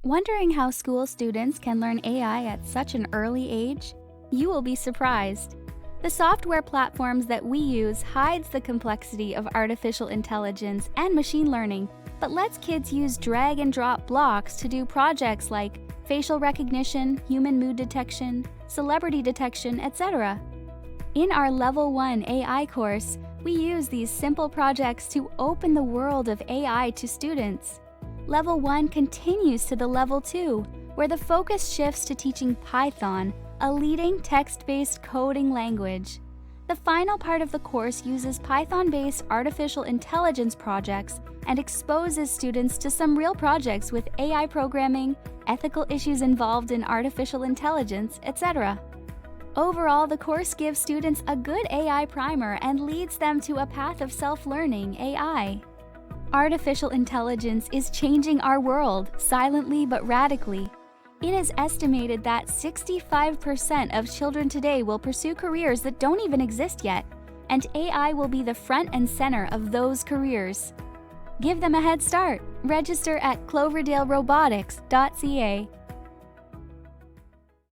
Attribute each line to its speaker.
Speaker 1: Wondering how school students can learn AI at such an early age? You will be surprised. The software platforms that we use hides the complexity of artificial intelligence and machine learning, but lets kids use drag and drop blocks to do projects like facial recognition, human mood detection, celebrity detection, etc. In our Level 1 AI course, we use these simple projects to open the world of AI to students. Level 1 continues to the Level 2, where the focus shifts to teaching Python, a leading text-based coding language. The final part of the course uses Python-based artificial intelligence projects and exposes students to some real projects with AI programming, ethical issues involved in artificial intelligence, etc. Overall, the course gives students a good AI primer and leads them to a path of self-learning AI. Artificial intelligence is changing our world, silently but radically. It is estimated that 65% of children today will pursue careers that don't even exist yet, and AI will be the front and center of those careers. Give them a head start. Register at cloverdalerobotics.ca.